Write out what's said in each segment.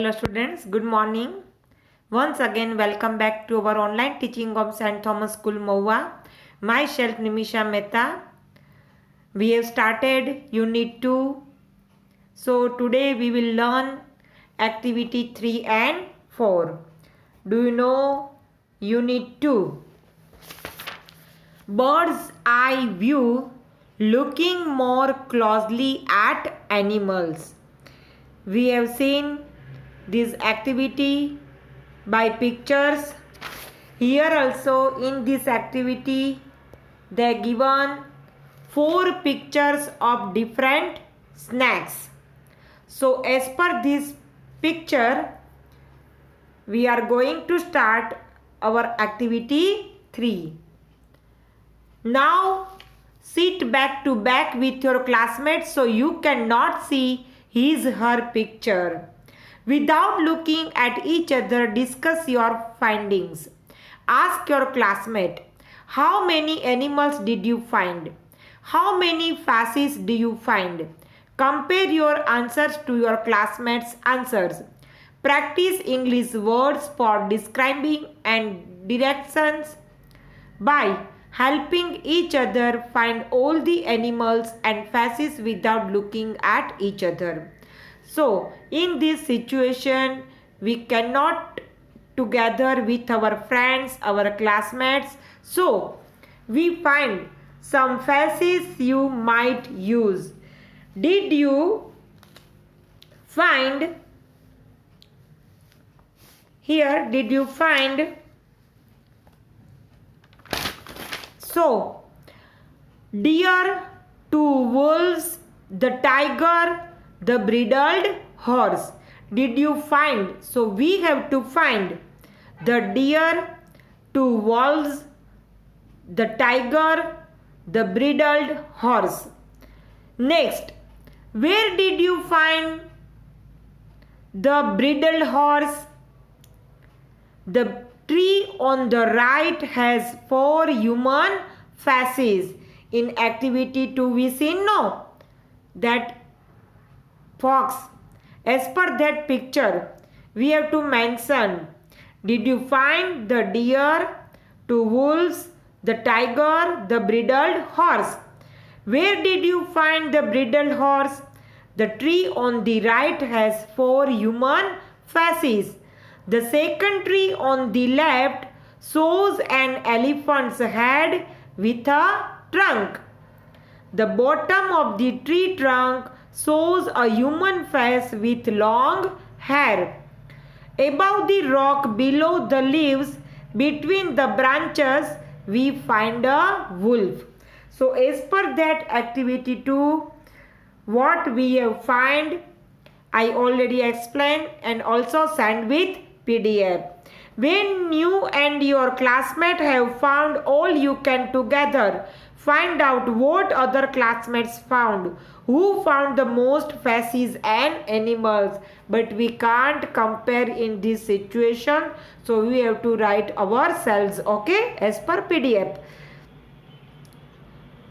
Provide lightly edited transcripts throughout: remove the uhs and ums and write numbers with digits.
Hello students, good morning. Once again welcome back to our online teaching of St. Thomas School Moa. Myself Nimisha Mehta. We have started Unit 2. So today we will learn activity 3 and 4. Do you know Unit 2? Bird's eye view, looking more closely at animals. We have seen this activity by pictures. Here also in this activity they are given 4 pictures of different snacks. So as per this picture we are going to start our activity 3. Now sit back to back with your classmates so you cannot see his her picture. Without looking at each other, discuss your findings. Ask your classmate, how many animals did you find? How many faces do you find? Compare your answers to your classmates' answers. Practice English words for describing and directions by helping each other find all the animals and faces without looking at each other. So in this situation we cannot together with our friends, our classmates. So we find some faces you might use. Did you find here? Did you find? So deer, 2 wolves, the tiger, the bridled horse. Did you find? So we have to find the deer, 2 wolves, the tiger, the bridled horse. Next, where did you find the bridled horse? The tree on the right has 4 human faces. In activity 2 we see no that fox. As per that picture we have to mention, did you find the deer, 2 wolves, the tiger, the bridled horse? Where did you find the bridled horse? The tree on the right has 4 human faces. The second tree on the left shows an elephant's head with a trunk. The bottom of the tree trunk shows a human face with long hair. Above the rock, below the leaves, between the branches, we find a wolf. So as per that activity 2, what we have find, I already explained and also sent with PDF. When you and your classmate have found all you can together, find out what other classmates found. Who found the most faces and animals? But we can't compare in this situation. So we have to write ourselves, okay, as per PDF.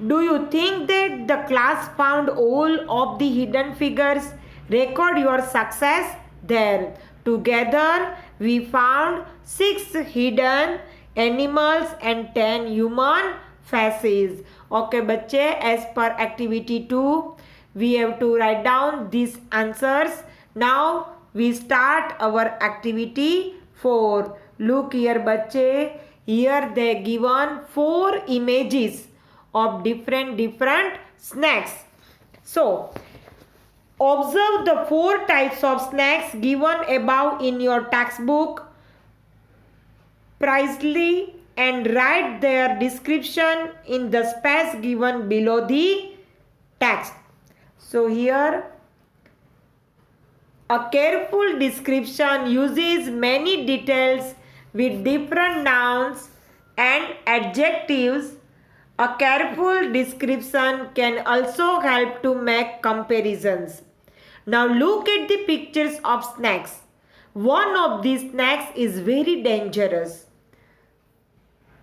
Do you think that the class found all of the hidden figures? Record your success there. Together we found 6 hidden animals and 10 human faces. Okay बच्चे, as per activity 2 we have to write down these answers. Now we start our activity 4. Look here बच्चे, here they given 4 images of different snacks. So observe the 4 types of snacks given above in your textbook precisely and write their description in the space given below the text. So here a careful description uses many details with different nouns and adjectives. A careful description can also help to make comparisons. Now look at the pictures of snacks. One of these snacks is very dangerous.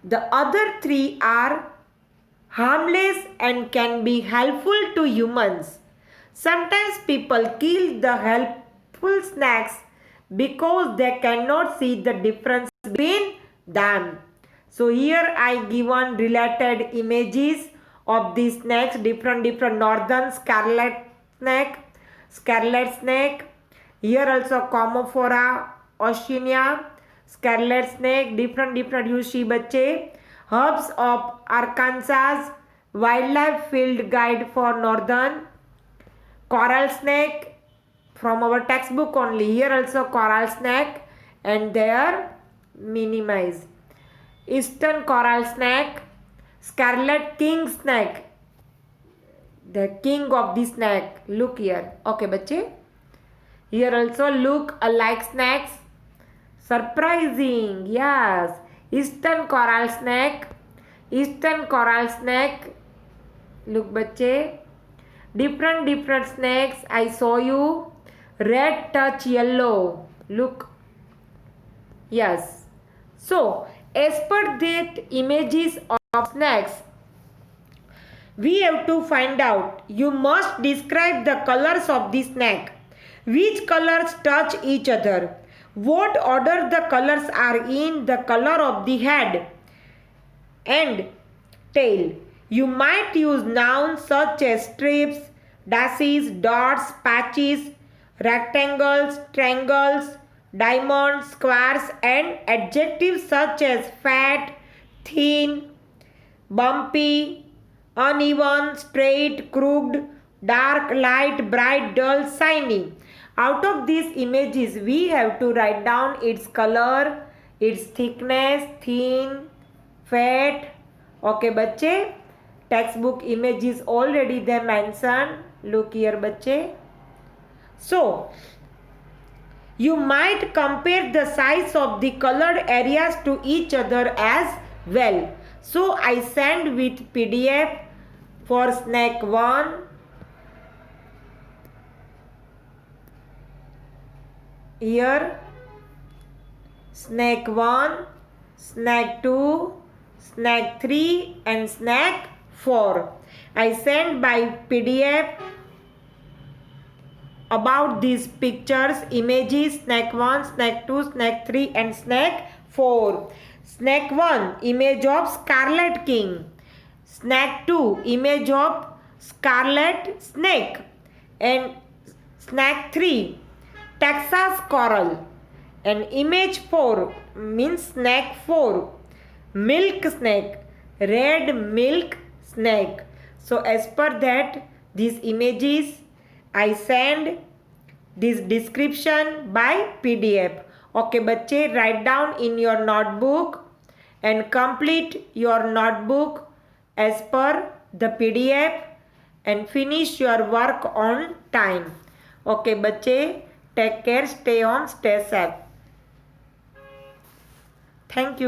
The other 3 are harmless and can be helpful to humans. Sometimes people kill the helpful snacks because they cannot see the difference between them. So here I given related images of these snakes, different northern scarlet snake. Here also Comophora oceania, scarlet snake, different you see बच्चे. Hubs of Arkansas wildlife field guide for northern. Coral snake from our textbook only. Here also coral snake and they are minimized. Eastern coral snake, scarlet king snake, the king of the snake. Look here. Okay बच्चे. Here also look alike snakes. Surprising. Yes. Eastern coral snake. Look बच्चे. Different snakes I show you. Red touch yellow. Look. Yes. So as per that images of snakes, we have to find out. You must describe the colors of the snake. Which colors touch each other? What order the colors are in the color of the head and tail. You might use nouns such as strips, dashes, dots, patches, rectangles, triangles, diamonds, squares, and adjectives such as fat, thin, bumpy, uneven, straight, crooked, dark, light, bright, dull, shiny. Out of these images, we have to write down its color, its thickness, thin, fat. Okay, बच्चे. Textbook images already they mentioned. Look here, बच्चे. So, you might compare the size of the colored areas to each other as well. So, I send with PDF for snake 1. Here, snake 1, snake 2, snake 3 and snake 4. I send by PDF about these pictures, images, snake 1, snake 2, snake 3 and snake 4. Snake 1, image of scarlet king. Snake 2, image of scarlet snake. And snake 3, Texas coral. And image 4 means snake 4, milk snake, red milk snake. So as per that, these images I send this description by PDF. Okay बच्चे, write down in your notebook and complete your notebook as per the PDF and finish your work on time. Okay बच्चे, take care, stay on, stay safe. Thank you.